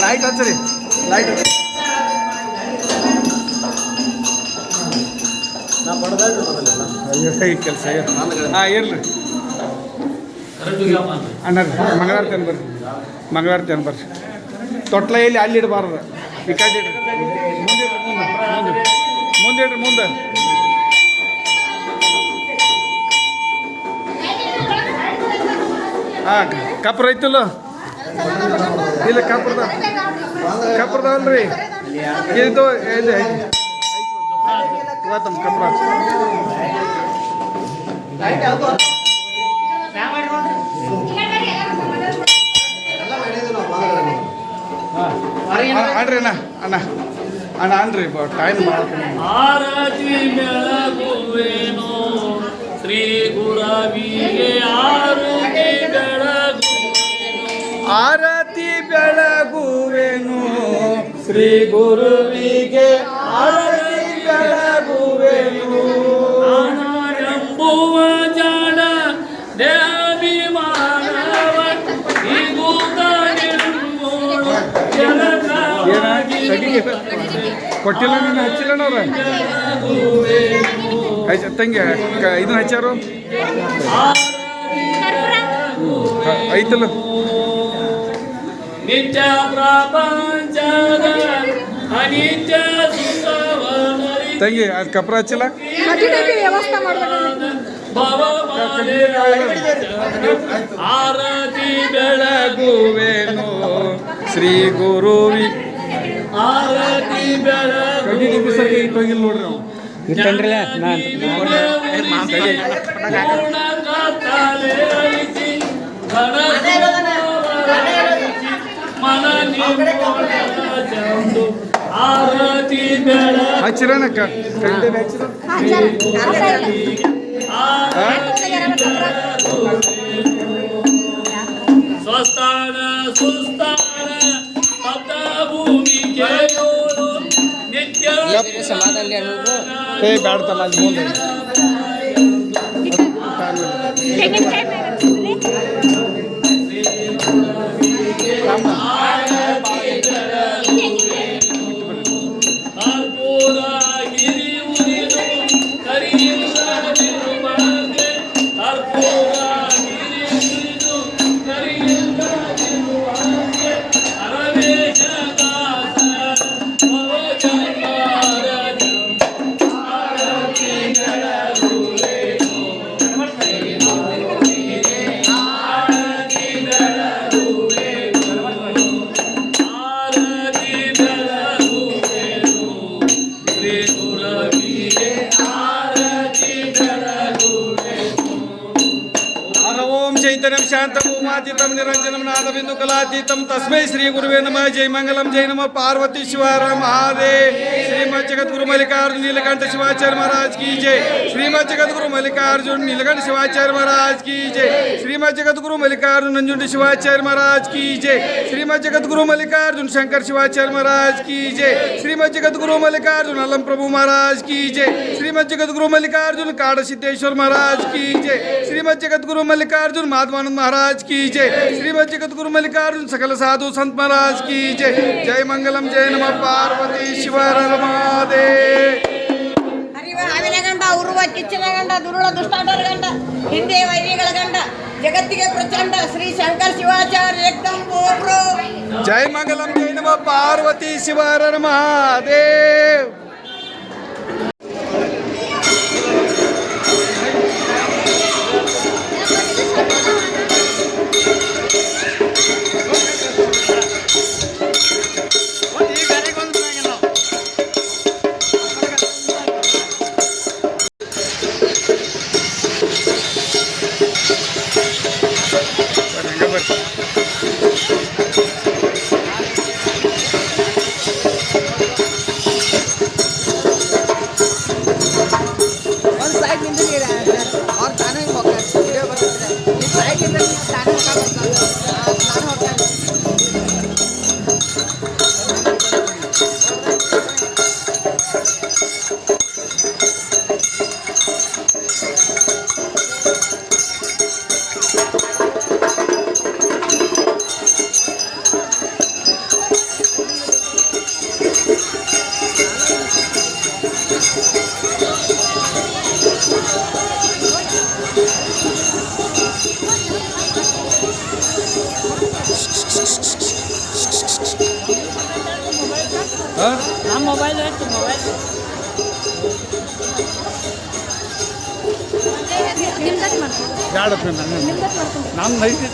light ಹಚ್ಚರಿ light ಕೆಲಸ ಹಾಂ ಇರ್ಲಿ ಅಣ್ಣ ಮಂಗಳಾರತಿ ಅನ್ ಬರ್ರಿ ಮಂಗಳಾರತಿ ಅನ್ ಬರ್ರಿ ತೊಟ್ಲ ಇಲ್ಲಿ ಅಲ್ಲಿ ಇಡಬಾರ್ದು ಈ ಕಡೆ ಇಡ್ರಿ ಮುಂದೆ ಇಡ್ರಿ ಮುಂದೆ ಹಾಂ ಕಪ್ರ ಐತಲ್ಲ ಇಲ್ಲ ಕಪ್ರದವಲ್ರಿ ಇದು ಇದು ಇವತ್ತಮ್ಮ ಕಪ್ರ ಅಣ್ರಿ ಅಣ್ಣ ಅಣ್ಣ ಅಣ್ಣ ಅನ್ರಿ ಟೈಮ್ ಆರತಿ ಬೆಳಗುವೇನೋ ಶ್ರೀ ಗುರವಿಗೆ ಆರತಿ ಬೆಳಗುವೆನು ಶ್ರೀ ಗುರುವಿಗೆ ಆರತಿ ಬೆಳಗುವೆನು ಎಂಬುವ ಜಾಣ ದೇವಿಮಾನವ ಕೊಟ್ಟಿಲ್ಲ ನೀನು ಹಚ್ಚಿಲ್ಲ ಅವ್ರ ತಂಗಿ ಇದನ್ನ ಹಚ್ಚಾರು ಐತಲ್ಲ ನಿತ್ಯ ಪ್ರಪಂಚದ ಅನಿತ್ಯ ತಂಗಿ ಅದು ಕಪ್ರ ಹಚ್ಚಿಲ್ಲ ಆರತಿ ಬೆಳಗುವೆನು ಶ್ರೀ ಗುರುವಿ ಆರತಿ ಬೆಳಗಿಲ್ಲ ನೋಡ್ರಿ ನಾವು ಇಟ್ಟನ್ರಲ್ಲ ಆರತಿ ಬೆಳ ಹಚ್ಚಿರನಕ್ಕ ಸ್ವಸ್ಥಾನ ಸುಸ್ಥಾನ ಸಪ್ತ ಭೂಮಿಗೆ ನಿತ್ಯ ಬ್ಯಾಡ್ತಮ್ಮ ಅಲ್ಲಿ ಮುಂದೆ शांतभूमातीतं निरंजनं नादबिन्दुकलातीतं तस्मै श्री गुरुवे नमः जय मंगलम जय नमः पार्वती शिवार महादेव श्रीमद जगद्गुरु मल्लिकार्जुन नीलकंठ शिवाचार्य महाराज की जय श्रीमद जगद्गुरु मल्लिकार्जुन नीलकंठ शिवाचार्य महाराज की जय श्रीमद जगद्गुरु मल्लिकार्जुन नंजुंडी शिवाचार्य महाराज की जय श्रीमद जगद्गुरु मल्लिकार्जुन शंकर शिवाचार्य महाराज की जय श्रीमद जगद्गुरु मल्लिकार्जुन अलम प्रभु महाराज की जय श्रीमद जगद्गुरु मल्लिकार्जुन काड़ सिद्धेश्वर महाराज की जय श्रीमद जगद्गुरु मल्लिकार्जुन माधवानंद महाराज की जय श्रीमद जगद्गुरु मल्लिकार्जुन सकल साधु संत महाराज की जय जय मंगलम जय नमः पार्वती शिवर महादेव ಹಾವಿನ ಗಂಡ ಉರುವ ಕಿಚ್ಚಿನ ಗಂಡ ದುರುಳ ದುಷ್ಟಾಟರ ಗಂಡ ಹಿಂದೆ ವೈರಿಗಳ ಗಂಡ ಜಗತ್ತಿಗೆ ಪ್ರಚಂಡ ಶ್ರೀ ಶಂಕರ್ ಶಿವಾಚಾರ್ಯ ಏಕದಂ ಬೋಬ್ರೋ जय मंगलम जय नमः पार्वती शिवर महादेव ಮೊಬೈಲ್ ಐತಿ ಮೊಬೈಲ್ ಬ್ಯಾಡಪ್ಪ ನಾನು ನಮ್ಮ ಐತಿ